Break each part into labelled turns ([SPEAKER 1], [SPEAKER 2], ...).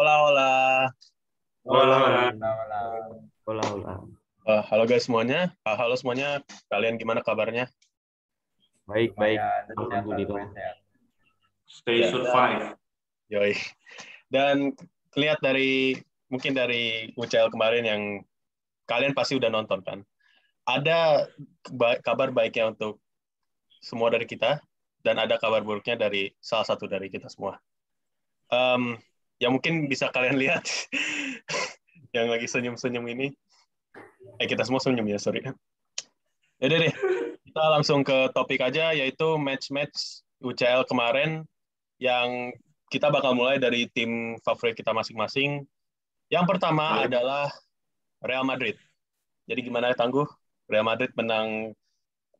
[SPEAKER 1] Hola, hola.
[SPEAKER 2] Hola,
[SPEAKER 3] Hola,
[SPEAKER 2] hola,
[SPEAKER 3] hola.
[SPEAKER 2] hola, hola, hola.
[SPEAKER 1] Halo guys semuanya. Halo semuanya. Kalian gimana kabarnya?
[SPEAKER 2] Baik, baik.
[SPEAKER 3] Lumayan sehat lah,
[SPEAKER 2] Alhamdulillah.
[SPEAKER 3] lumayan sehat.
[SPEAKER 2] Stay
[SPEAKER 1] Ya,
[SPEAKER 2] survive.
[SPEAKER 1] yoi. Dan lihat mungkin dari UCL kemarin yang kalian pasti udah nonton kan. Ada kabar baiknya untuk semua dari kita dan ada kabar buruknya dari salah satu dari kita semua. Yang mungkin bisa kalian lihat yang lagi senyum-senyum ini. Kita semua senyum ya, sorry. Yaudah deh, kita langsung ke topik aja, yaitu match-match UCL kemarin yang kita bakal mulai dari tim favorit kita masing-masing. Yang pertama adalah Real Madrid. Jadi gimana ya, Tangguh? Real Madrid menang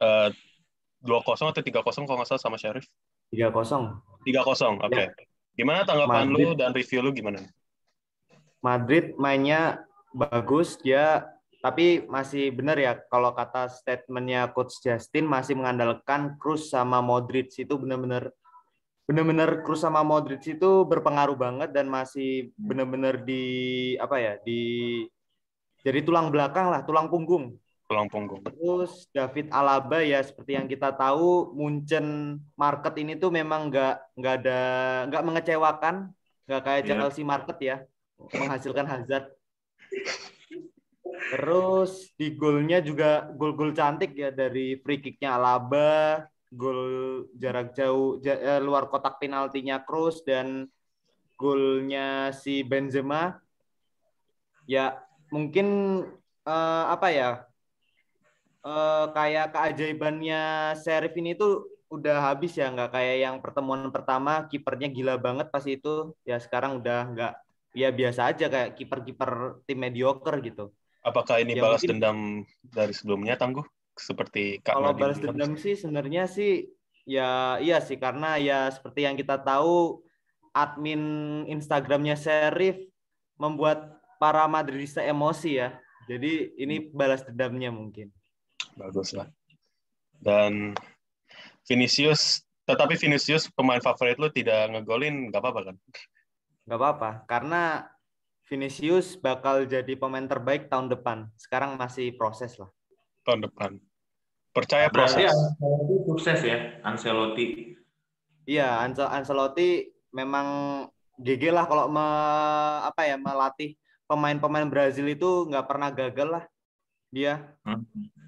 [SPEAKER 1] 2-0 atau 3-0 kalau nggak salah sama Sheriff?
[SPEAKER 2] 3-0.
[SPEAKER 1] 3-0, oke.
[SPEAKER 2] Ya.
[SPEAKER 1] Gimana tanggapan lu
[SPEAKER 2] Madrid,
[SPEAKER 1] dan review lu gimana?
[SPEAKER 2] Madrid mainnya bagus dia, tapi masih benar ya kalau kata statementnya Coach Justin masih mengandalkan Kroos sama Modric itu benar-benar Kroos sama Modric itu berpengaruh banget dan masih benar-benar jadi tulang belakang lah, tulang punggung.
[SPEAKER 1] Tulang punggung.
[SPEAKER 2] Terus David Alaba ya seperti yang kita tahu Munchen market ini tuh memang nggak mengecewakan, nggak kayak Chelsea market ya menghasilkan Hazard. Terus di golnya juga gol-gol cantik ya dari free kicknya Alaba, gol jarak jauh luar kotak penaltinya Kroos dan golnya si Benzema. Ya mungkin kayak keajaibannya Sheriff ini tuh udah habis ya, nggak kayak yang pertemuan pertama kipernya gila banget pas itu ya, sekarang udah nggak, ya biasa aja kayak kiper-kiper tim mediocre gitu
[SPEAKER 1] Apakah ini
[SPEAKER 2] ya.
[SPEAKER 1] balas
[SPEAKER 2] Mungkin
[SPEAKER 1] dendam dari sebelumnya, Tangguh? Seperti Kak
[SPEAKER 2] kalau
[SPEAKER 1] Nadine
[SPEAKER 2] balas
[SPEAKER 1] bilang?
[SPEAKER 2] dendam sih sebenarnya sih ya iya sih, karena ya seperti yang kita tahu admin Instagramnya Sheriff membuat para Madridista emosi ya, jadi ini balas dendamnya mungkin.
[SPEAKER 1] Bagus lah. Dan Vinicius pemain favorit lu tidak ngegolin, nggak apa-apa kan?
[SPEAKER 2] Nggak apa-apa, karena Vinicius bakal jadi pemain terbaik tahun depan. Sekarang masih proses lah.
[SPEAKER 1] Tahun depan. Percaya
[SPEAKER 3] Berarti
[SPEAKER 1] proses.
[SPEAKER 3] Ancelotti sukses ya, Ancelotti.
[SPEAKER 2] Iya, Ancelotti memang GG lah kalau melatih pemain-pemain Brazil itu nggak pernah gagal lah dia.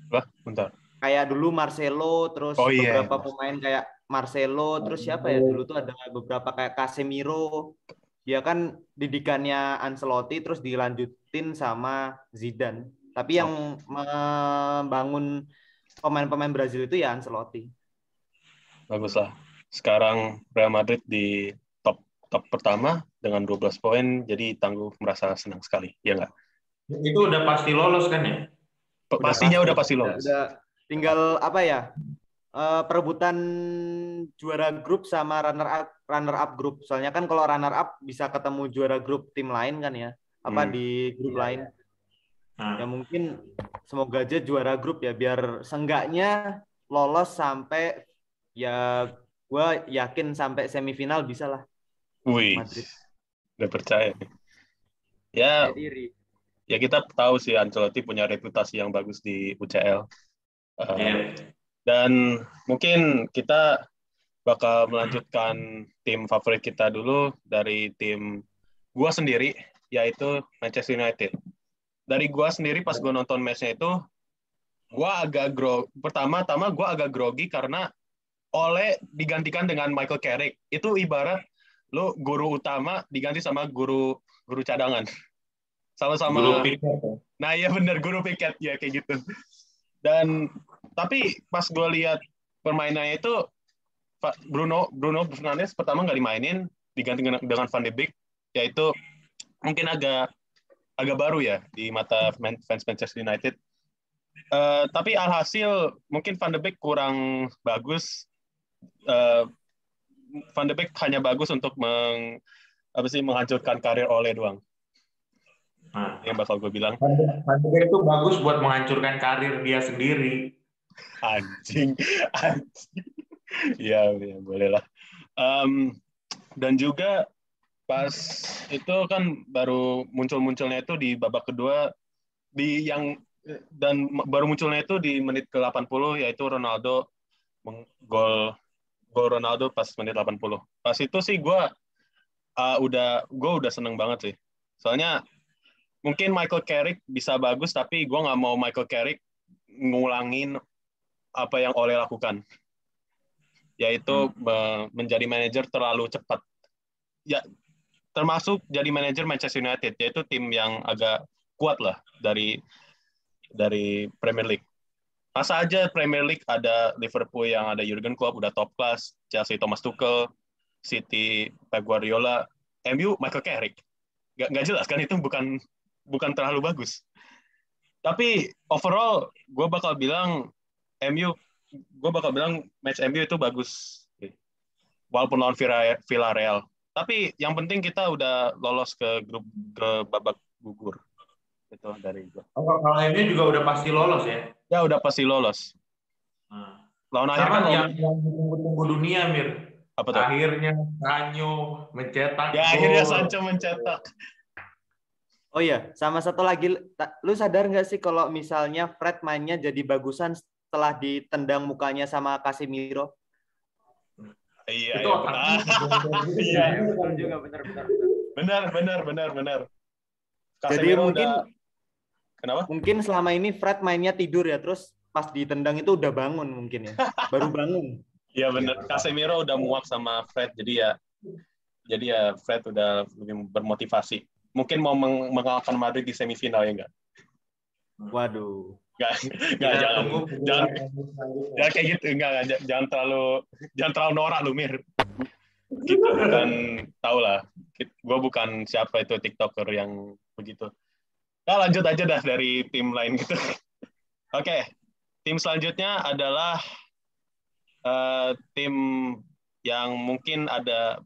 [SPEAKER 1] Lah, bentar.
[SPEAKER 2] Kayak dulu Marcelo, terus
[SPEAKER 1] Oh iya.
[SPEAKER 2] beberapa pemain kayak Marcelo, terus siapa ya dulu tuh ada beberapa kayak Casemiro. Dia kan didikannya Ancelotti terus dilanjutin sama Zidane. Tapi yang membangun pemain-pemain Brazil itu ya Ancelotti.
[SPEAKER 1] Bagus lah. Sekarang Real Madrid di top pertama dengan 12 poin, jadi Tangguh merasa senang sekali, ya nggak?
[SPEAKER 3] Itu udah pasti lolos kan ya?
[SPEAKER 1] Pastinya udah pasti lolos.
[SPEAKER 2] Udah tinggal perebutan juara grup sama runner up grup. Soalnya kan kalau runner up bisa ketemu juara grup tim lain kan ya. Di grup lain. Ya mungkin semoga aja juara grup ya, biar seenggaknya lolos sampai ya, gue yakin sampai semifinal bisa lah.
[SPEAKER 1] Wih,
[SPEAKER 2] Madrid.
[SPEAKER 1] udah percaya. Ya,
[SPEAKER 2] Diri.
[SPEAKER 1] ya kita tahu sih Ancelotti punya reputasi yang bagus di UCL. Dan mungkin kita bakal melanjutkan tim favorit kita dulu dari tim gua sendiri, yaitu Manchester United. Dari gua sendiri pas gua nonton match-nya itu, gua agak pertama-tama gua agak grogi karena Ole digantikan dengan Michael Carrick. Itu ibarat lu guru utama diganti sama guru cadangan. Sama-sama.
[SPEAKER 3] Guru piket.
[SPEAKER 1] Nah, iya benar, guru piket ya kayak gitu. Dan tapi pas gue lihat permainannya itu Bruno Fernandes pertama nggak dimainin, diganti dengan Van de Beek, yaitu mungkin agak baru ya di mata fans Manchester United. Tapi alhasil mungkin Van de Beek kurang bagus. Van de Beek hanya bagus untuk menghancurkan karir Ole doang. Yang bakal gue bilang.
[SPEAKER 3] Van de Beek itu bagus buat menghancurkan karir dia sendiri.
[SPEAKER 1] Anjing. Ya boleh lah. Dan juga Pas itu kan baru muncul-munculnya itu di babak kedua dan baru munculnya itu di menit ke-80 yaitu Ronaldo gol Ronaldo pas menit 80. Pas itu sih gue udah seneng banget sih. Soalnya mungkin Michael Carrick bisa bagus tapi gue nggak mau Michael Carrick ngulangin apa yang Ole lakukan. Yaitu menjadi manajer terlalu cepat. Ya, termasuk jadi manajer Manchester United, yaitu tim yang agak kuat lah dari Premier League. Masa aja Premier League ada Liverpool yang ada Jurgen Klopp udah top class, Chelsea Thomas Tuchel, City Pep Guardiola, MU Michael Carrick. Nggak jelas kan, itu bukan terlalu bagus. Tapi overall gue bakal bilang match MU itu bagus. Walaupun lawan Villarreal. Tapi yang penting kita udah lolos ke babak gugur. Itu dari gue.
[SPEAKER 3] Kalau MU juga udah pasti lolos ya?
[SPEAKER 1] Ya udah pasti lolos. Lawan akhir kan
[SPEAKER 3] yang ditunggu-tunggu dunia, Mir.
[SPEAKER 1] Apa tuh?
[SPEAKER 3] Akhirnya Sancho mencetak
[SPEAKER 1] Ya, akhirnya Sancho mencetak.
[SPEAKER 2] Oh iya, sama satu lagi, lu sadar nggak sih kalau misalnya Fred mainnya jadi bagusan setelah ditendang mukanya sama Casemiro?
[SPEAKER 1] Iya,
[SPEAKER 3] itu
[SPEAKER 2] iya, betul juga,
[SPEAKER 1] benar.
[SPEAKER 2] Jadi mungkin
[SPEAKER 1] kenapa?
[SPEAKER 2] Mungkin selama ini Fred mainnya tidur ya, terus pas ditendang itu udah bangun mungkin ya, baru bangun.
[SPEAKER 1] Iya benar. Casemiro udah muak sama Fred, jadi ya Fred udah lebih bermotivasi. Mungkin mau mengalahkan Madrid di semifinal ya enggak?
[SPEAKER 2] Waduh.
[SPEAKER 1] Jangan kayak gitu, enggak, jangan terlalu norak lu, Mir. Gitu, bukan tahu lah. Gue bukan siapa itu TikToker yang begitu. Nah, lanjut aja dah dari tim lain gitu. Oke, tim selanjutnya adalah tim yang mungkin ada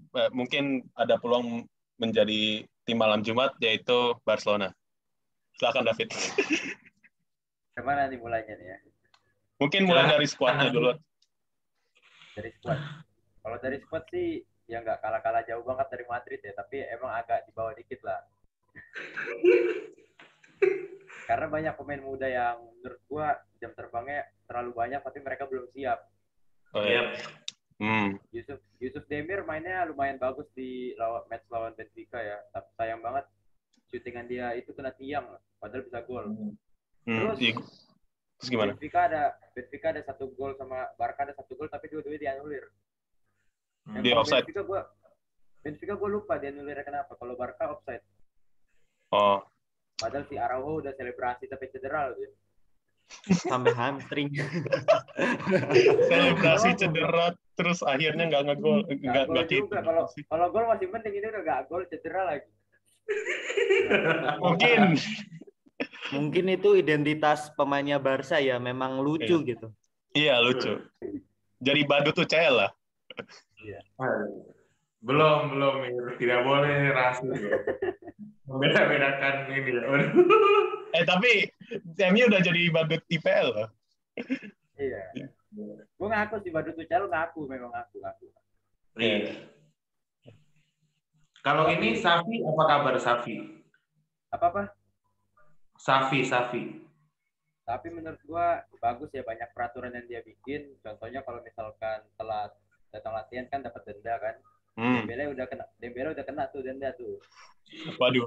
[SPEAKER 1] peluang menjadi tim malam Jumat, yaitu Barcelona. Silakan David.
[SPEAKER 4] Kemana nih mulainya nih ya?
[SPEAKER 1] Mungkin mulai dari skuadnya dulu.
[SPEAKER 4] Dari skuad. Kalau dari skuad sih ya nggak kalah-kalah jauh banget dari Madrid ya, tapi emang agak di bawah dikit lah. Karena banyak pemain muda yang menurut gua jam terbangnya terlalu banyak, tapi mereka belum siap.
[SPEAKER 1] Oh iya.
[SPEAKER 4] Yusuf Demir mainnya lumayan bagus di match lawan Benfica ya, tapi sayang banget syutingan dia itu kena tiang, padahal bisa gol.
[SPEAKER 1] Terus gimana?
[SPEAKER 4] Benfica ada 1 gol sama Barca ada 1 gol, tapi dua-duanya dianulir.
[SPEAKER 1] Di offside.
[SPEAKER 4] Benfica gue lupa dianulirnya kenapa. Kalau Barca offside.
[SPEAKER 1] Oh.
[SPEAKER 4] Padahal si Araujo udah selebrasi tapi cedera loh dia.
[SPEAKER 2] Sampai hamstring.
[SPEAKER 1] Selebrasi cedera terus akhirnya nggak ngegol. Nggak
[SPEAKER 4] juga. Kalau gol masih penting, ini udah nggak gol, cedera lagi.
[SPEAKER 2] Mungkin itu identitas pemainnya Barca ya, memang lucu gitu.
[SPEAKER 1] Iya, lucu. Jadi badut tuh UCL lah.
[SPEAKER 4] Iya.
[SPEAKER 3] Belum, tidak boleh rasis. Membeda-bedakan ini.
[SPEAKER 1] Tapi MU udah jadi badut IPL loh.
[SPEAKER 4] Iya. Gue ngaku sih badut UCL, memang ngaku.
[SPEAKER 3] Iya. Kalau ini Safi, apa kabar Safi?
[SPEAKER 4] Apa?
[SPEAKER 3] Safi.
[SPEAKER 4] Tapi menurut gua bagus ya, banyak peraturan yang dia bikin. Contohnya kalau misalkan telat datang latihan kan dapat denda kan. Dembele udah kena tuh denda tuh.
[SPEAKER 1] Waduh.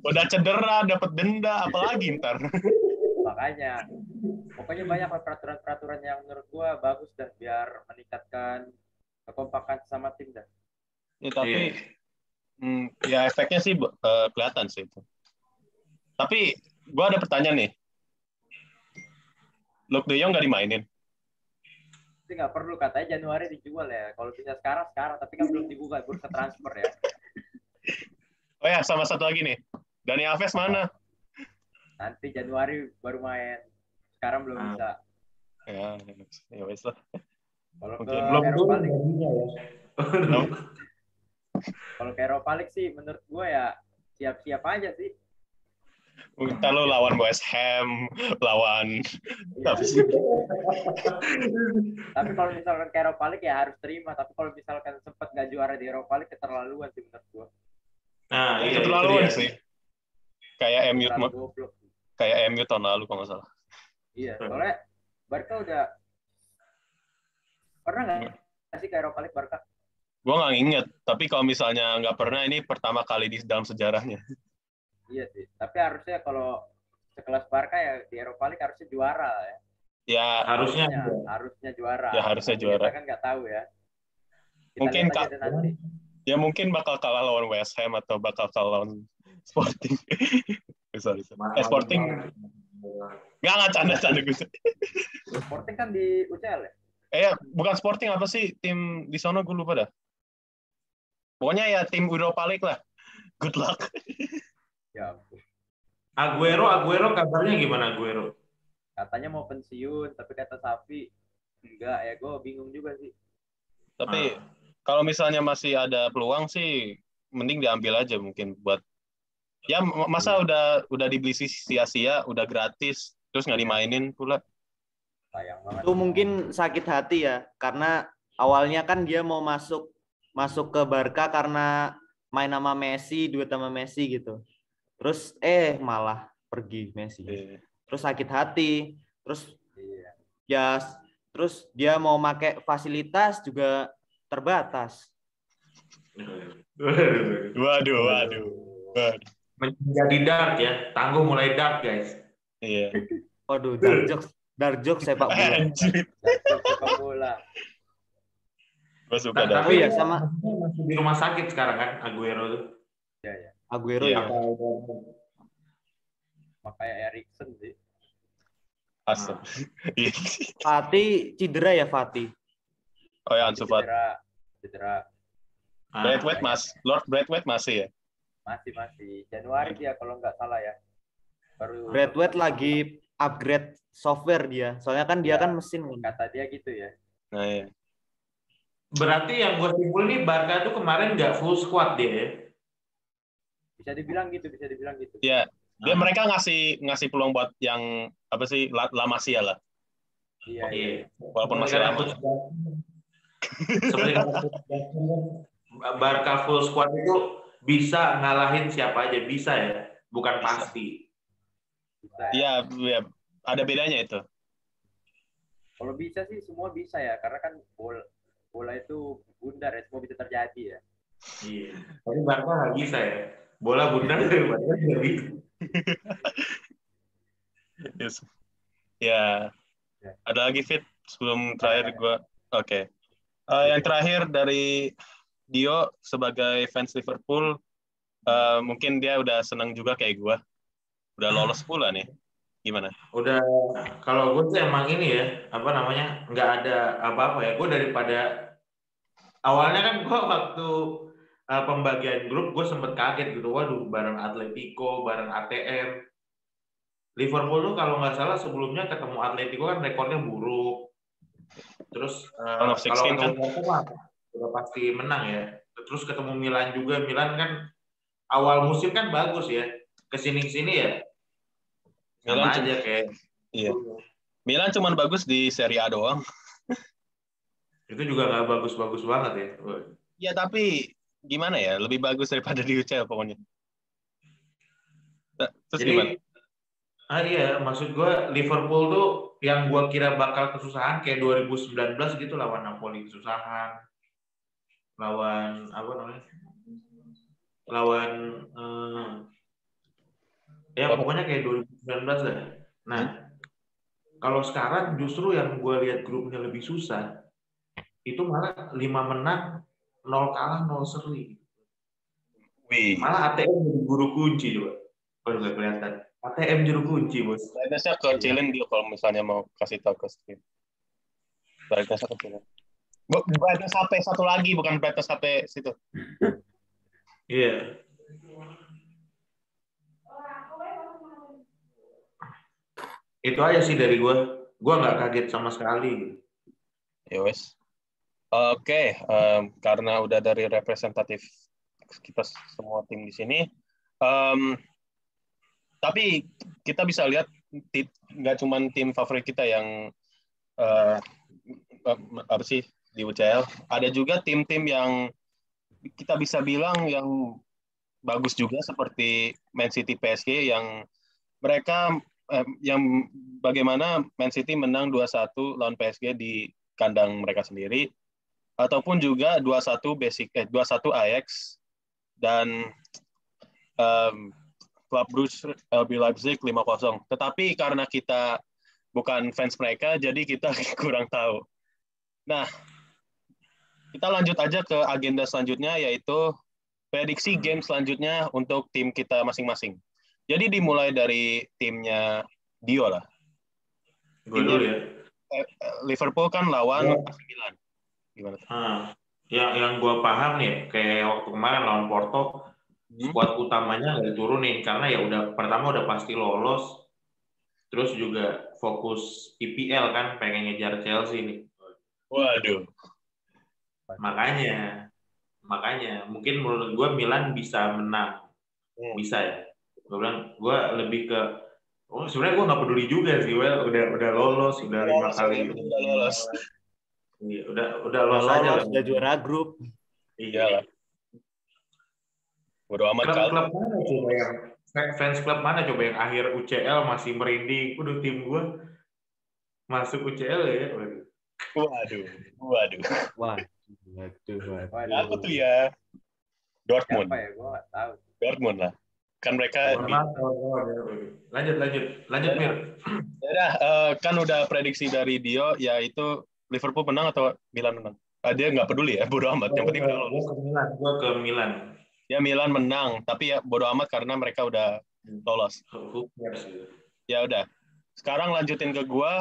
[SPEAKER 1] Udah cedera dapat denda, apalagi ntar.
[SPEAKER 4] Makanya pokoknya banyak peraturan-peraturan yang menurut gua bagus dan biar meningkatkan kekompakan sama tim dah.
[SPEAKER 1] Ya, tapi ya efeknya sih kelihatan sih itu. Tapi gue ada pertanyaan nih. Luke De Jong nggak dimainin?
[SPEAKER 4] Itu nggak perlu, katanya Januari dijual ya. Kalau bisa sekarang, tapi kan belum dibuka bursa transfer ya.
[SPEAKER 1] Oh ya, sama satu lagi nih. Dani Alves mana?
[SPEAKER 4] Nanti Januari baru main. Sekarang belum bisa.
[SPEAKER 1] Ya wes lah.
[SPEAKER 4] Kalau ke Eropa League, kalau ke Eropa League sih menurut gue ya siap-siap aja sih.
[SPEAKER 1] Ntar lu lawan West Ham, lawan
[SPEAKER 4] Iya.
[SPEAKER 1] apa sih?
[SPEAKER 4] Tapi kalau misalkan ke Eropa League ya harus terima. Tapi kalau misalkan sempat nggak juara di Eropa League keterlaluan sih menurut gua.
[SPEAKER 3] Nah, iya itu
[SPEAKER 1] Keterlaluan
[SPEAKER 3] dia.
[SPEAKER 1] sih. Kayak MU
[SPEAKER 4] Terlalu goblok.
[SPEAKER 1] kayak MU tahun lalu kalau nggak salah.
[SPEAKER 4] Iya, soalnya Barca udah pernah nggak sih ke Eropa League Barca?
[SPEAKER 1] Gue nggak inget, tapi kalau misalnya nggak pernah, ini pertama kali di dalam sejarahnya.
[SPEAKER 4] Iya sih, tapi harusnya kalau sekelas Barca ya di Eropa League harusnya juara ya.
[SPEAKER 1] Ya
[SPEAKER 4] Harusnya juara.
[SPEAKER 1] Ya harusnya
[SPEAKER 4] Tapi
[SPEAKER 1] juara.
[SPEAKER 4] kita kan nggak tahu ya. Kita
[SPEAKER 1] Mungkin
[SPEAKER 4] lihat aja nanti.
[SPEAKER 1] Ya mungkin bakal kalah lawan West Ham atau bakal kalah lawan Sporting. Sorry. Sporting. Nggak canda gue.
[SPEAKER 4] Sporting kan di UCL ya?
[SPEAKER 1] Bukan Sporting, apa sih tim di sana, gue lupa dah. Pokoknya ya tim Europa League lah. Good luck.
[SPEAKER 4] Ya.
[SPEAKER 3] Aguero kabarnya gimana Aguero?
[SPEAKER 4] Katanya mau pensiun, tapi kata Safi enggak ya. Gue bingung juga sih.
[SPEAKER 1] Tapi kalau misalnya masih ada peluang sih, mending diambil aja mungkin buat. Ya masa udah dibeli sia-sia, udah gratis, terus nggak dimainin pula.
[SPEAKER 4] Sayang banget.
[SPEAKER 2] Itu mungkin sakit hati ya, karena awalnya kan dia mau masuk ke Barca karena main sama Messi, duet sama Messi gitu. Terus malah pergi Messi. Terus sakit hati. Terus terus dia mau pakai fasilitas juga terbatas.
[SPEAKER 1] Waduh.
[SPEAKER 3] Menjadi dark ya, tangguh mulai dark guys.
[SPEAKER 1] Iya.
[SPEAKER 2] Waduh, dark jokes sepak bola.
[SPEAKER 4] Sepak bola.
[SPEAKER 1] Gue suka dark.
[SPEAKER 3] Tapi
[SPEAKER 2] sama
[SPEAKER 3] masih di rumah sakit sekarang kan Aguero tuh.
[SPEAKER 4] Ya.
[SPEAKER 2] Aguero ya.
[SPEAKER 4] Makanya Erikson sih.
[SPEAKER 1] Asem.
[SPEAKER 2] Fatih cedera ya Fatih.
[SPEAKER 1] Oh ya, Ansu Fati.
[SPEAKER 4] Cedera.
[SPEAKER 1] Lord Braithwaite masih ya?
[SPEAKER 4] Masih. Januari dia kalau nggak salah ya.
[SPEAKER 2] Braithwaite lagi upgrade software dia. Soalnya kan dia kan mesin.
[SPEAKER 4] Kata dia gitu ya.
[SPEAKER 1] Nah, ya.
[SPEAKER 3] Berarti yang gue simpul nih Barca tuh kemarin nggak full squad dia ya?
[SPEAKER 4] Bisa dibilang gitu.
[SPEAKER 1] Iya. Mereka ngasih peluang buat yang apa sih, La Masia lah.
[SPEAKER 4] Iya.
[SPEAKER 1] Walaupun masih lama.
[SPEAKER 3] Seperti Barca full squad itu bisa ngalahin siapa aja, bisa ya, bukan pasti.
[SPEAKER 1] Iya, ada bedanya itu.
[SPEAKER 4] Kalau bisa sih semua bisa ya, karena kan bola itu bundar ya, semua bisa terjadi ya.
[SPEAKER 3] Iya. Tapi Barca nggak bisa ya. Bola bundar dari Barca nggak bisa.
[SPEAKER 1] Yes. Ya. Ada lagi Fit sebelum terakhir gue. Oke. Yang terakhir dari Dio sebagai fans Liverpool, mungkin dia udah senang juga kayak gue. Udah lolos pula nih. Gimana?
[SPEAKER 3] Udah, kalau gue tuh emang ini ya, nggak ada apa-apa ya. Gue daripada awalnya kan gue waktu pembagian grup gue sempet kaget gitu, waduh bareng Atletico, bareng ATM. Liverpool tuh kalau nggak salah sebelumnya ketemu Atletico kan rekornya buruk. Terus kalau ketemu Barca udah pasti menang ya. Terus ketemu Milan juga, Milan kan awal musim kan bagus ya. Kesini ya sama aja kayak.
[SPEAKER 1] Iya. Milan cuma bagus di Serie A doang.
[SPEAKER 3] Itu juga nggak bagus-bagus banget ya.
[SPEAKER 1] Iya, tapi gimana ya? Lebih bagus daripada di UCL pokoknya. Terus jadi, gimana?
[SPEAKER 3] Iya, maksud gue Liverpool tuh yang gue kira bakal kesusahan kayak 2019 gitu lawan Napoli kesusahan. Lawan apa namanya? Pokoknya kayak 2019 lah. Nah, kalau sekarang justru yang gue lihat grupnya lebih susah, itu malah 5 menang, 0 kalah, 0 seri. Malah ATM jadi guru kunci juga. Baru nggak kelihatan. ATM juru kunci, bos.
[SPEAKER 1] Brightness-nya kecilin dia kalau misalnya mau kasih tahu ke stream. Brightness-nya kecilin. Brightness HP satu lagi, bukan brightness HP situ.
[SPEAKER 3] Iya. Itu aja sih dari gue. Gue nggak kaget sama sekali.
[SPEAKER 1] Ya wes. Oke, karena udah dari representatif kita semua tim di sini, Tapi kita bisa lihat nggak cuma tim favorit kita yang apa sih di UCL, ada juga tim-tim yang kita bisa bilang yang bagus juga seperti Man City, PSG yang mereka yang bagaimana Man City menang 2-1 lawan PSG di kandang mereka sendiri, ataupun juga 2-1 Ajax dan Club Brugge RB Leipzig 5-0. Tetapi karena kita bukan fans mereka, jadi kita kurang tahu. Nah, kita lanjut aja ke agenda selanjutnya, yaitu prediksi game selanjutnya untuk tim kita masing-masing. Jadi dimulai dari timnya Dio lah.
[SPEAKER 3] Gue dulu ya.
[SPEAKER 1] Liverpool kan lawan AC Milan. Gimana?
[SPEAKER 3] Yang gue paham nih, kayak waktu kemarin lawan Porto, skuad utamanya nggak diturunin karena ya pertama udah pasti lolos, terus juga fokus IPL kan, pengen ngejar Chelsea nih.
[SPEAKER 1] Waduh.
[SPEAKER 3] Makanya mungkin menurut gue Milan bisa menang, bisa ya. Gue bilang gue lebih ke sebenarnya gue nggak peduli juga sih, udah lolos, udah 5 kali.
[SPEAKER 1] Udah lolos.
[SPEAKER 3] Iya, udah lolos aja lah.
[SPEAKER 2] Udah juara grup.
[SPEAKER 3] Iya.
[SPEAKER 1] Bodo amat
[SPEAKER 3] klub mana coba yang fans klub mana coba yang akhir UCL masih merinding, udah tim gue masuk UCL ya.
[SPEAKER 1] Waduh.
[SPEAKER 2] Aku
[SPEAKER 1] tuh ya Dortmund.
[SPEAKER 4] Siapa ya? Gue nggak tahu.
[SPEAKER 1] Dortmund lah. Kan mereka
[SPEAKER 3] lanjut Mir.
[SPEAKER 1] Ya kan udah prediksi dari Dio, yaitu Liverpool menang atau Milan menang. Dia nggak peduli ya, bodo amat. Yang penting udah lolos.
[SPEAKER 3] Gue ke Milan.
[SPEAKER 1] Ya Milan menang, tapi ya bodo amat karena mereka udah lolos. Ya udah. Sekarang lanjutin ke gue,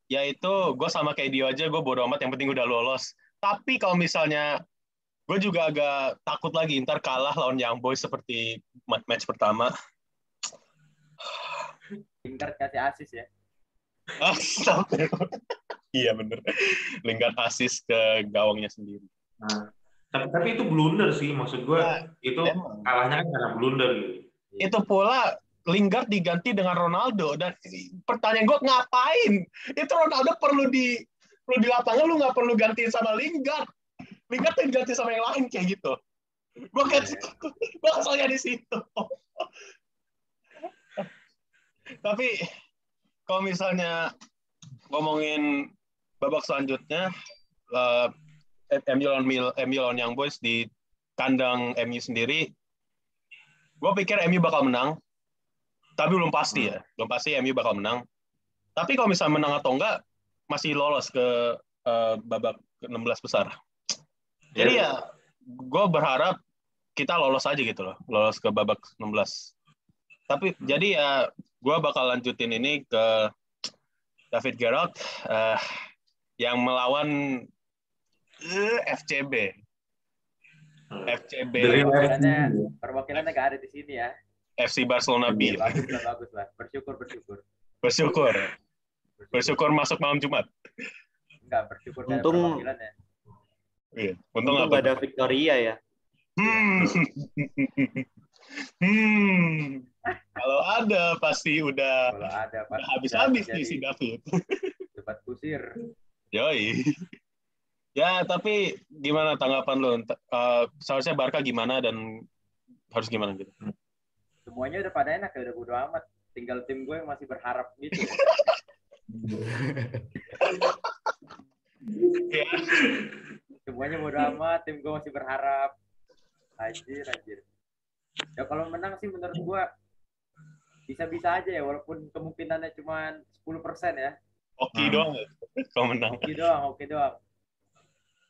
[SPEAKER 1] yaitu gue sama kayak Dio aja, gue bodo amat, yang penting udah lolos. Tapi kalau misalnya gue juga agak takut lagi ntar kalah lawan Young Boys seperti match pertama.
[SPEAKER 4] Lingard kasih asis ya.
[SPEAKER 1] Astagfirullah. Iya bener. Lingard asis ke gawangnya sendiri.
[SPEAKER 3] Nah, tapi itu blunder sih, maksud gue itu emang kalahnya kan karena blunder gitu.
[SPEAKER 1] Itu pula Lingard diganti dengan Ronaldo, dan pertanyaan gue ngapain? Itu Ronaldo perlu di lapangan, lu nggak perlu gantiin sama Lingard. Lingard yang diganti sama yang lain kayak gitu. Gue keselnya di situ. Tapi kalau misalnya ngomongin babak selanjutnya, MU lawan Young Boys di kandang MU sendiri, gue pikir MU bakal menang, tapi belum pasti ya. Belum pasti MU bakal menang. Tapi kalau misalnya menang atau enggak, masih lolos ke babak 16 besar. Jadi ya, gue berharap kita lolos aja gitu loh, lolos ke babak 16. Tapi jadi ya, gue bakal lanjutin ini ke David Gerrard yang melawan FCB.
[SPEAKER 4] Perwakilannya nggak ada di sini ya.
[SPEAKER 1] FC Barcelona B.
[SPEAKER 4] Bagus lah.
[SPEAKER 1] Bersyukur masuk malam Jumat.
[SPEAKER 4] Enggak, bersyukur dari
[SPEAKER 2] untung
[SPEAKER 4] perwakilannya.
[SPEAKER 1] Iya,
[SPEAKER 2] untung nggak ada Victoria ya.
[SPEAKER 1] Kalau ada pasti udah habis-habis nih si David.
[SPEAKER 4] Cepat kusir.
[SPEAKER 1] Yoi. Ya, tapi gimana tanggapan lu? Seharusnya Barca gimana dan harus gimana gitu?
[SPEAKER 4] Semuanya udah pada enak ya, udah bodo amat. Tinggal tim gue yang masih berharap gitu.
[SPEAKER 1] Ya.
[SPEAKER 4] Semuanya bodo amat, tim gue masih berharap. Anjir. Ya kalau menang sih menurut gue bisa-bisa aja ya, walaupun kemungkinannya cuma 10% ya.
[SPEAKER 1] Oke doang kalau menang.
[SPEAKER 4] Oke doang.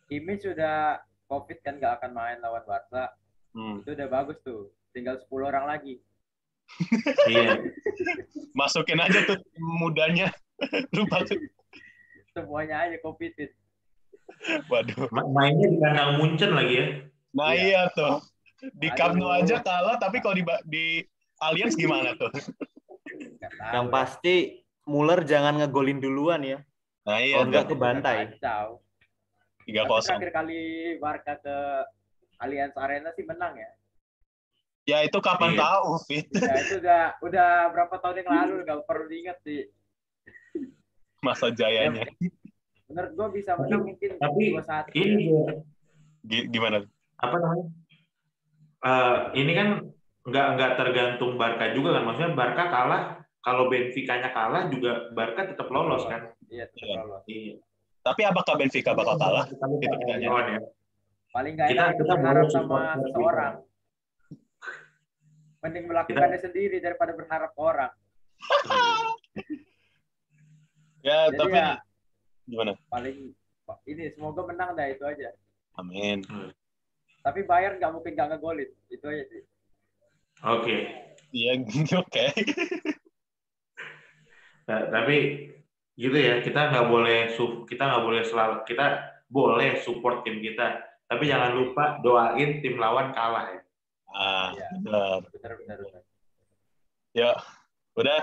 [SPEAKER 4] Kimi sudah COVID kan nggak akan main lawan Barca. Itu udah bagus tuh. Tinggal 10 orang lagi.
[SPEAKER 3] Iya.
[SPEAKER 1] Masukin aja tuh mudanya. Lu masukin.
[SPEAKER 4] Semuanya aja COVID-in.
[SPEAKER 1] Waduh.
[SPEAKER 3] Mainnya di kandang Munchen lagi ya.
[SPEAKER 1] Nah iya tuh. Di Camp Nou aja kalah, tapi kalau di Allianz gimana tuh?
[SPEAKER 2] Yang pasti Muller jangan ngegolin duluan ya.
[SPEAKER 1] Nah iya.
[SPEAKER 2] Kalau nggak kebantai.
[SPEAKER 1] 3-0.
[SPEAKER 4] Terakhir kali Barca ke Allianz Arena sih menang ya.
[SPEAKER 1] Ya itu kapan
[SPEAKER 3] Iya.
[SPEAKER 1] tahu, Fit.
[SPEAKER 4] Ya itu udah berapa tahun yang lalu, nggak perlu diingat sih.
[SPEAKER 1] Masa jayanya.
[SPEAKER 4] Menurut gue bisa menang mungkin
[SPEAKER 3] Tapi
[SPEAKER 4] 2-1.
[SPEAKER 3] ini dia,
[SPEAKER 1] Gimana?
[SPEAKER 3] apa namanya? Ini kan nggak tergantung Barca juga kan, maksudnya Barca kalah, kalau Benfica-nya kalah juga Barca tetap lolos kan.
[SPEAKER 4] Iya, tetap
[SPEAKER 1] Iya.
[SPEAKER 4] lolos.
[SPEAKER 3] Iya.
[SPEAKER 1] Tapi apakah Benfica bakal kalah?
[SPEAKER 3] Kita
[SPEAKER 1] Itu pertanyaan.
[SPEAKER 3] kawan ya.
[SPEAKER 4] Paling nggak
[SPEAKER 3] Kita
[SPEAKER 4] enak itu
[SPEAKER 3] kita
[SPEAKER 4] berharap
[SPEAKER 3] boleh
[SPEAKER 4] sama
[SPEAKER 3] support
[SPEAKER 4] seseorang. Mending melakukannya sendiri daripada berharap ke orang.
[SPEAKER 1] Ya,
[SPEAKER 4] Jadi
[SPEAKER 1] tapi
[SPEAKER 4] ya
[SPEAKER 1] gimana?
[SPEAKER 4] paling ini semoga menang dah, itu aja.
[SPEAKER 1] Amin.
[SPEAKER 4] Tapi Bayern nggak mungkin nggak ngegolin, itu aja sih.
[SPEAKER 3] Oke.
[SPEAKER 1] Iya, oke.
[SPEAKER 3] Nah, tapi gitu ya, kita nggak boleh selalu, kita boleh support tim kita, tapi jangan lupa doain tim lawan kalah ya.
[SPEAKER 4] Iya.
[SPEAKER 1] Benar.
[SPEAKER 4] Benar.
[SPEAKER 1] Ya, udah.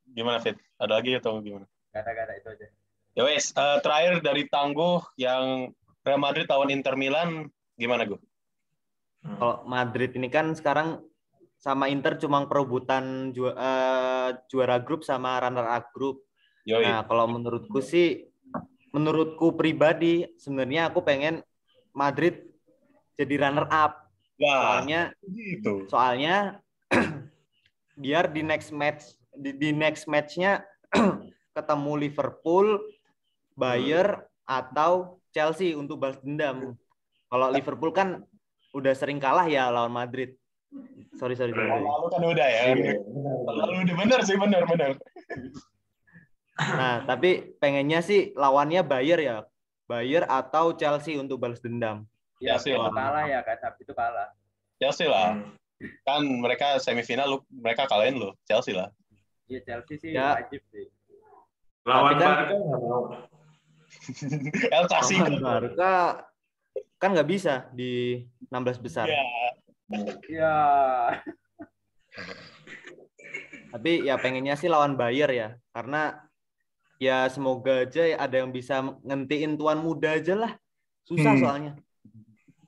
[SPEAKER 1] Gimana, Fit? Ada lagi atau gimana?
[SPEAKER 4] Gak ada itu aja.
[SPEAKER 1] Ya wes, terakhir dari Tangguh yang Real Madrid lawan Inter Milan, gimana gue?
[SPEAKER 2] Kalau Madrid ini kan sekarang sama Inter cuma perebutan juara grup sama runner up grup.
[SPEAKER 1] Yoi.
[SPEAKER 2] Nah, kalau menurutku pribadi, sebenarnya aku pengen Madrid jadi runner up.
[SPEAKER 1] Wah,
[SPEAKER 2] Soalnya biar di next match-nya ketemu Liverpool, Bayern atau Chelsea untuk balas dendam. Kalau Liverpool kan udah sering kalah ya lawan Madrid. Sorry.
[SPEAKER 1] Lalu kan udah ya. Lalu udah bener.
[SPEAKER 2] Nah, tapi pengennya sih lawannya Bayern ya. Bayern atau Chelsea untuk balas dendam.
[SPEAKER 4] Ya,
[SPEAKER 1] Chelsea
[SPEAKER 4] kalau
[SPEAKER 1] lah.
[SPEAKER 4] kalah ya kan, tapi itu kalah.
[SPEAKER 1] Chelsea lah. Kan mereka semifinal, mereka kalahin lo. Chelsea lah.
[SPEAKER 4] Iya, Chelsea sih
[SPEAKER 2] Ya.
[SPEAKER 4] wajib sih.
[SPEAKER 3] Lawan
[SPEAKER 2] Tapi kan-
[SPEAKER 3] Barca nggak mau.
[SPEAKER 1] El Clasico.
[SPEAKER 2] Lawan Barca kan nggak bisa di 16 besar.
[SPEAKER 1] Ya.
[SPEAKER 4] Iya.
[SPEAKER 2] Tapi ya pengennya sih lawan Bayern ya. Karena ya semoga aja ada yang bisa ngentiin tuan muda aja lah. Susah soalnya.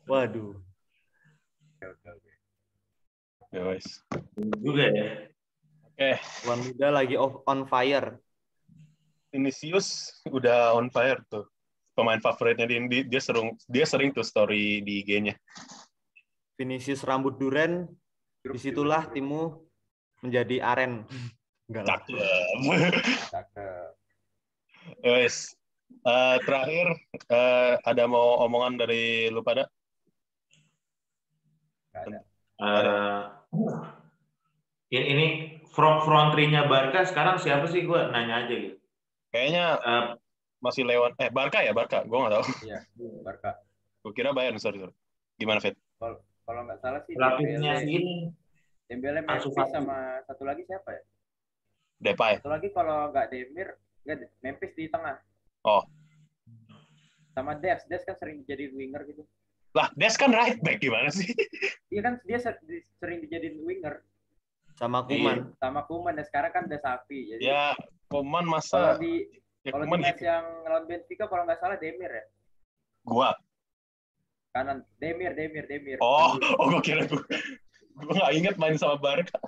[SPEAKER 2] Waduh.
[SPEAKER 1] Ya wes.
[SPEAKER 3] Juga ya.
[SPEAKER 2] Tuan muda lagi on fire.
[SPEAKER 1] Vinicius udah on fire tuh. Pemain favoritnya dia sering tuh story di IG-nya.
[SPEAKER 2] Vinicius rambut duren, disitulah timmu menjadi aren. Enggak lah.
[SPEAKER 4] Cakep.
[SPEAKER 1] Guys, terakhir ada mau omongan dari lu pada?
[SPEAKER 4] Gak ada.
[SPEAKER 3] Ini front three-nya Barca sekarang siapa sih, gue nanya aja gitu.
[SPEAKER 1] Kayaknya masih lewat Barca ya, Barca. Gue nggak tahu.
[SPEAKER 4] Iya, Barca.
[SPEAKER 1] Gue kira Bayern, sorry. Gimana, Fit?
[SPEAKER 4] Kalau nggak salah sih
[SPEAKER 3] Pelapisnya sih ini.
[SPEAKER 4] Dembele,
[SPEAKER 3] Ansu
[SPEAKER 4] Memphis
[SPEAKER 3] Fati.
[SPEAKER 4] sama satu lagi siapa ya?
[SPEAKER 1] Depay.
[SPEAKER 4] Satu lagi kalau nggak Demir, nggak Memphis di tengah.
[SPEAKER 1] Oh.
[SPEAKER 4] Sama Des kan sering jadi winger gitu.
[SPEAKER 1] Lah, Des kan right back, gimana sih?
[SPEAKER 4] Iya kan dia sering dijadiin winger
[SPEAKER 2] Sama Kuman.
[SPEAKER 4] sama Kuman, dan sekarang kan udah Sapi. Jadi
[SPEAKER 1] Ya, Koman
[SPEAKER 4] kalau
[SPEAKER 1] masa...
[SPEAKER 4] di match yang lawan Benfica kalau nggak salah Demir ya.
[SPEAKER 1] Gua.
[SPEAKER 4] Kanan Demir.
[SPEAKER 1] Oh, gue kira gue nggak inget main sama Barca.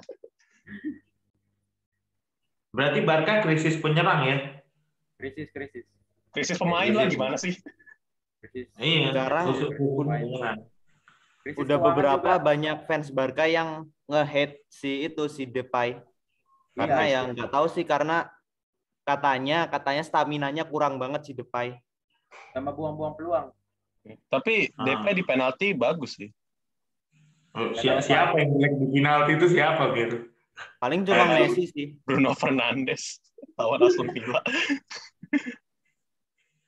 [SPEAKER 3] Berarti Barca krisis penyerang ya?
[SPEAKER 4] Krisis
[SPEAKER 1] Pemain lah, gimana sih?
[SPEAKER 4] krisis.
[SPEAKER 3] Iya.
[SPEAKER 2] Sekarang
[SPEAKER 3] khusus penyerang.
[SPEAKER 4] Krisis
[SPEAKER 2] Udah
[SPEAKER 4] keuangan
[SPEAKER 2] beberapa
[SPEAKER 4] juga.
[SPEAKER 2] banyak fans Barca yang nge-hate si Depay. Karena
[SPEAKER 4] Iya,
[SPEAKER 2] yang nggak tahu sih karena katanya staminanya kurang banget si Depay.
[SPEAKER 4] sama buang-buang peluang.
[SPEAKER 1] Tapi Depay di penalti bagus sih.
[SPEAKER 3] Siapa yang jelek di penalti itu siapa gitu?
[SPEAKER 2] Paling cuma Messi sih.
[SPEAKER 1] Bruno Fernandes lawan Aston Villa.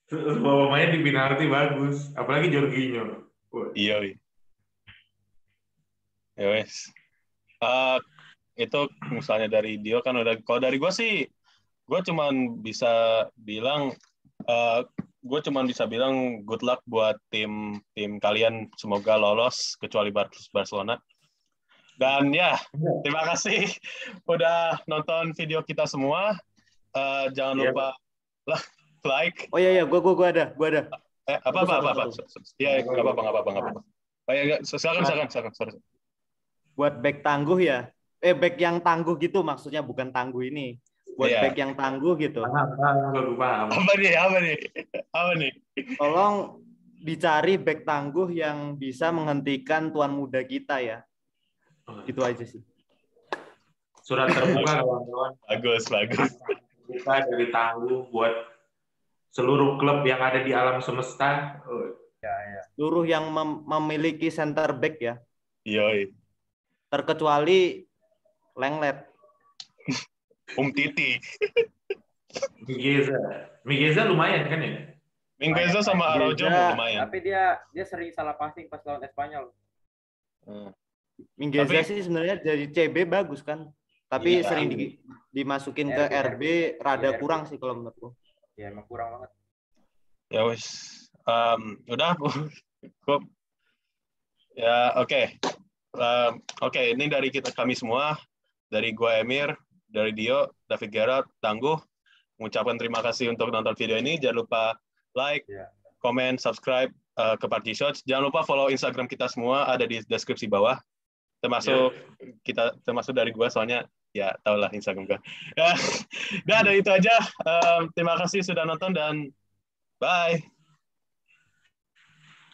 [SPEAKER 3] Terus bawa main di penalti bagus, apalagi Jorginho.
[SPEAKER 1] Iya, wi. Ya wes. Itu misalnya dari Dio kan udah. Kalau dari gue sih, gue cuman bisa bilang good luck buat tim kalian, semoga lolos kecuali Barcelona. Dan ya, terima kasih udah nonton video kita semua. Jangan lupa like.
[SPEAKER 2] Oh iya, gua ada.
[SPEAKER 1] Apa. Ya, nggak apa-apa. Silakan. Sorry.
[SPEAKER 2] buat back tangguh ya. Back yang tangguh gitu maksudnya, bukan tangguh ini. Buat
[SPEAKER 1] Iya.
[SPEAKER 2] back yang tangguh gitu.
[SPEAKER 3] Paham.
[SPEAKER 1] Apa nih?
[SPEAKER 2] Tolong dicari back tangguh yang bisa menghentikan tuan muda kita ya. Gitu aja sih.
[SPEAKER 3] Surat terbuka kawan-kawan.
[SPEAKER 1] Bagus.
[SPEAKER 3] Kita dari tangguh buat seluruh klub yang ada di alam semesta.
[SPEAKER 2] Seluruh yang memiliki center back ya.
[SPEAKER 1] Yoi.
[SPEAKER 2] Terkecuali Lenglet.
[SPEAKER 1] Titi.
[SPEAKER 3] Migueza lumayan kan ya?
[SPEAKER 1] Minggueza sama Araujo
[SPEAKER 2] Migueza,
[SPEAKER 1] lumayan.
[SPEAKER 4] Tapi dia sering salah passing pas lawan Espanyol.
[SPEAKER 2] Minggeza sih sebenarnya dari CB bagus kan. Tapi
[SPEAKER 1] Iya.
[SPEAKER 2] sering dimasukin ke RB rada
[SPEAKER 4] RB.
[SPEAKER 2] kurang sih kalau menurutku.
[SPEAKER 4] Ya emang kurang banget.
[SPEAKER 1] Ya wis. Udah cukup. Ya oke. Oke, ini dari kami semua, dari gua Emir, dari Dio, David Gerard, Tangguh, mengucapkan terima kasih untuk nonton video ini. Jangan lupa like, komen, subscribe ke Party Shots. Jangan lupa follow Instagram kita semua, ada di deskripsi bawah. Termasuk dari gua, soalnya ya tau lah Instagram gua. Ya, udah itu aja. Terima kasih sudah nonton dan bye.